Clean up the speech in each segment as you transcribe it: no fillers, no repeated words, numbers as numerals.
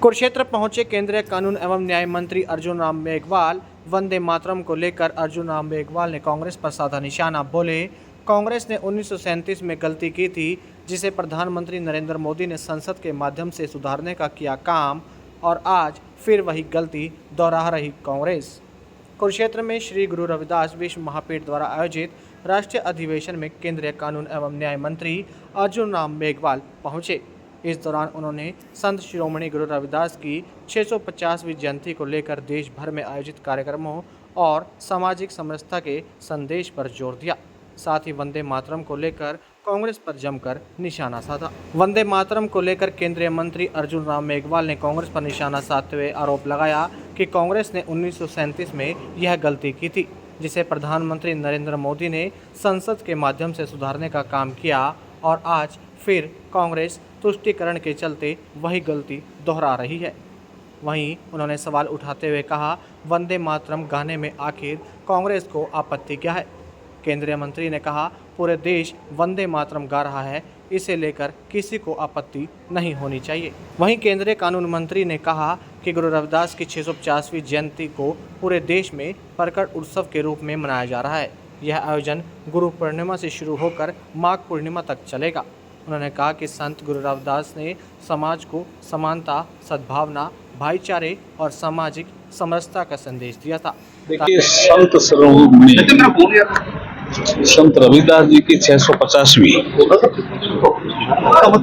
कुरुक्षेत्र पहुंचे केंद्रीय कानून एवं न्याय मंत्री अर्जुन राम मेघवाल। वंदे मातरम को लेकर अर्जुन राम मेघवाल ने कांग्रेस पर साधा निशाना। बोले, कांग्रेस ने 1937 में गलती की थी, जिसे प्रधानमंत्री नरेंद्र मोदी ने संसद के माध्यम से सुधारने का किया काम, और आज फिर वही गलती दोहरा रही कांग्रेस। कुरुक्षेत्र में श्री गुरु रविदास विश्व महापीठ द्वारा आयोजित राष्ट्रीय अधिवेशन में केंद्रीय कानून एवं न्याय मंत्री अर्जुन राम मेघवाल पहुंचे। इस दौरान उन्होंने संत शिरोमणि गुरु रविदास की 650वीं जयंती को लेकर देश भर में आयोजित कार्यक्रमों और सामाजिक समरसता के संदेश पर जोर दिया। साथ ही वंदे मातरम को लेकर कांग्रेस पर जमकर निशाना साधा। वंदे मातरम को लेकर केंद्रीय मंत्री अर्जुन राम मेघवाल ने कांग्रेस पर निशाना साधते हुए आरोप लगाया कि कांग्रेस ने 1937 में यह गलती की थी, जिसे प्रधानमंत्री नरेंद्र मोदी ने संसद के माध्यम से सुधारने का काम किया, और आज फिर कांग्रेस तुष्टीकरण के चलते वही गलती दोहरा रही है। वहीं उन्होंने सवाल उठाते हुए कहा, वंदे मातरम गाने में आखिर कांग्रेस को आपत्ति क्या है। केंद्रीय मंत्री ने कहा, पूरे देश वंदे मातरम गा रहा है, इसे लेकर किसी को आपत्ति नहीं होनी चाहिए। वहीं केंद्रीय कानून मंत्री ने कहा कि गुरु रविदास की 650वीं जयंती को पूरे देश में प्रकट उत्सव के रूप में मनाया जा रहा है। यह आयोजन गुरु पूर्णिमा से शुरू होकर माघ पूर्णिमा तक चलेगा। उन्होंने कहा कि संत गुरु रविदास ने समाज को समानता, सद्भावना, भाईचारे और सामाजिक समरसता का संदेश दिया था। देखिए, संत शिरोमणि संत रविदास जी की 650वीं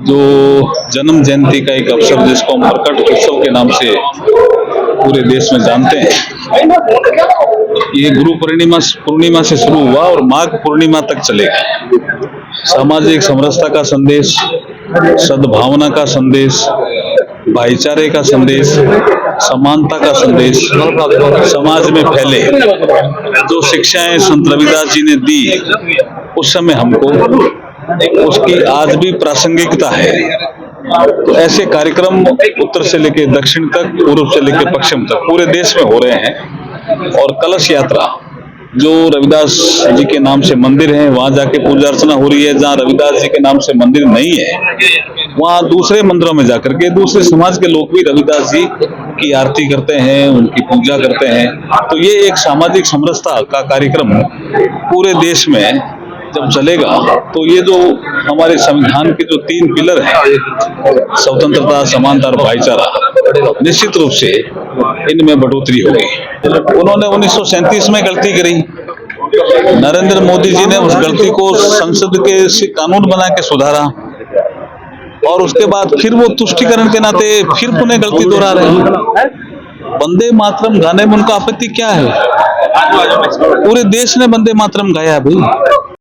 जो जन्म जयंती का एक अवसर, जिसको हम प्रकट उत्सव के नाम से पूरे देश में जानते हैं, ये गुरु पूर्णिमा से शुरू हुआ और माघ पूर्णिमा तक चलेगा। सामाजिक समरसता का संदेश, सद्भावना का संदेश, भाईचारे का संदेश, समानता का संदेश समाज में फैले, जो शिक्षाएं संत रविदास जी ने दी उस समय हमको, उसकी आज भी प्रासंगिकता है। तो ऐसे कार्यक्रम उत्तर से लेकर दक्षिण तक, पूर्व से लेकर पश्चिम तक पूरे देश में हो रहे हैं। और कलश यात्रा, जो रविदास जी के नाम से मंदिर है वहां जाके पूजा अर्चना हो रही है। जहाँ रविदास जी के नाम से मंदिर नहीं है, वहाँ दूसरे मंदिरों में जाकर के दूसरे समाज के लोग भी रविदास जी की आरती करते हैं, उनकी पूजा करते हैं। तो ये एक सामाजिक समरसता का कार्यक्रम पूरे देश में जब चलेगा, तो ये जो हमारे संविधान के जो 3 पिलर हैं, स्वतंत्रता, समानता और भाईचारा, निश्चित रूप से इनमें बढ़ोतरी होगी। उन्होंने 1937 में गलती करी, नरेंद्र मोदी जी ने उस गलती को संसद के कानून बना के सुधारा, और उसके बाद फिर वो तुष्टीकरण के नाते फिर पुनः गलती दोहरा रहे हैं। वंदे मातरम गाने में उनका आपत्ति क्या है? पूरे देश ने वंदे मातरम गाया भाई।